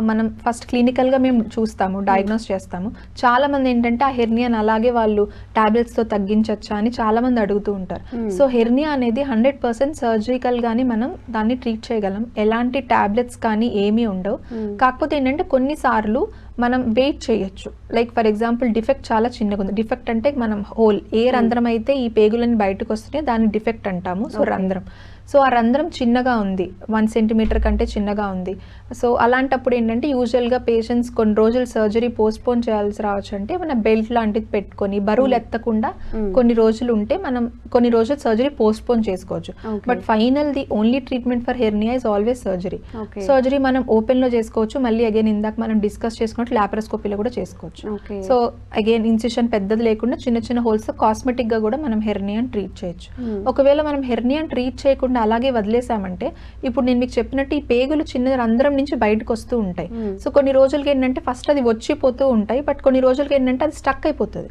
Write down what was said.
మనం ఫస్ట్ క్లినికల్గా మేము చూస్తాము, డయాగ్నోస్ చేస్తాము. చాలామంది ఏంటంటే ఆ హెర్నియాని అలాగే వాళ్ళు టాబ్లెట్స్తో తగ్గించచ్చా అని చాలామంది అడుగుతూ ఉంటారు. సో హెర్నియా అనేది 100% సర్జికల్గానే మనం దాన్ని ట్రీట్ చేయగలం. ఎలాంటి టాబ్లెట్స్ కానీ ఏమీ ఉండవు. కాకపోతే ఏంటంటే కొన్నిసార్లు మనం వెయిట్ చేయొచ్చు. లైక్ ఫర్ ఎగ్జాంపుల్ డిఫెక్ట్ చాలా చిన్నగా ఉంది. డిఫెక్ట్ అంటే మనం హోల్ ఏ రంధ్రం అయితే ఈ పేగులని బయటకు వస్తున్నాయో దాన్ని డిఫెక్ట్ అంటాము. సో రంధ్రం, సో ఆ రంధ్రం చిన్నగా ఉంది, 1 సెంటీమీటర్ కంటే చిన్నగా ఉంది. సో అలాంటప్పుడు ఏంటంటే యూజువల్గా పేషెంట్స్ కొన్ని రోజులు సర్జరీ పోస్ట్పోన్ చేయాల్సి రావచ్చు. అంటే మన బెల్ట్ లాంటిది పెట్టుకొని బరువులు ఎత్తకుండా కొన్ని రోజులు ఉంటే మనం కొన్ని రోజులు సర్జరీ పోస్ట్పోన్ చేసుకోవచ్చు. But final the only treatment for hernia is always surgery. Surgery మనం ఓపెన్ లో చేసుకోవచ్చు, మళ్ళీ అగైన్ ఇందాక మనం డిస్కస్ చేసుకున్నట్టు లాప్రోస్కోపీలో కూడా చేసుకోవచ్చు. సో అగైన్ ఇన్సిషన్ పెద్దది లేకుండా చిన్న చిన్న హోల్స్ కాస్మెటిక్ గా కూడా మనం హెర్నియాని ట్రీట్ చేయొచ్చు. ఒకవేళ మనం హెర్నియాని ట్రీట్ చేయకుండా అలాగే వదిలేసామంటే ఇప్పుడు నేను మీకు చెప్పినట్టు ఈ పేగులు చిన్న రంధ్రం నుంచి బయటకు వస్తూ ఉంటాయి. సో కొన్ని రోజులకి ఏంటంటే ఫస్ట్ అది వచ్చిపోతూ ఉంటాయి, బట్ కొన్ని రోజులకి ఏంటంటే అది స్టక్ అయిపోతుంది.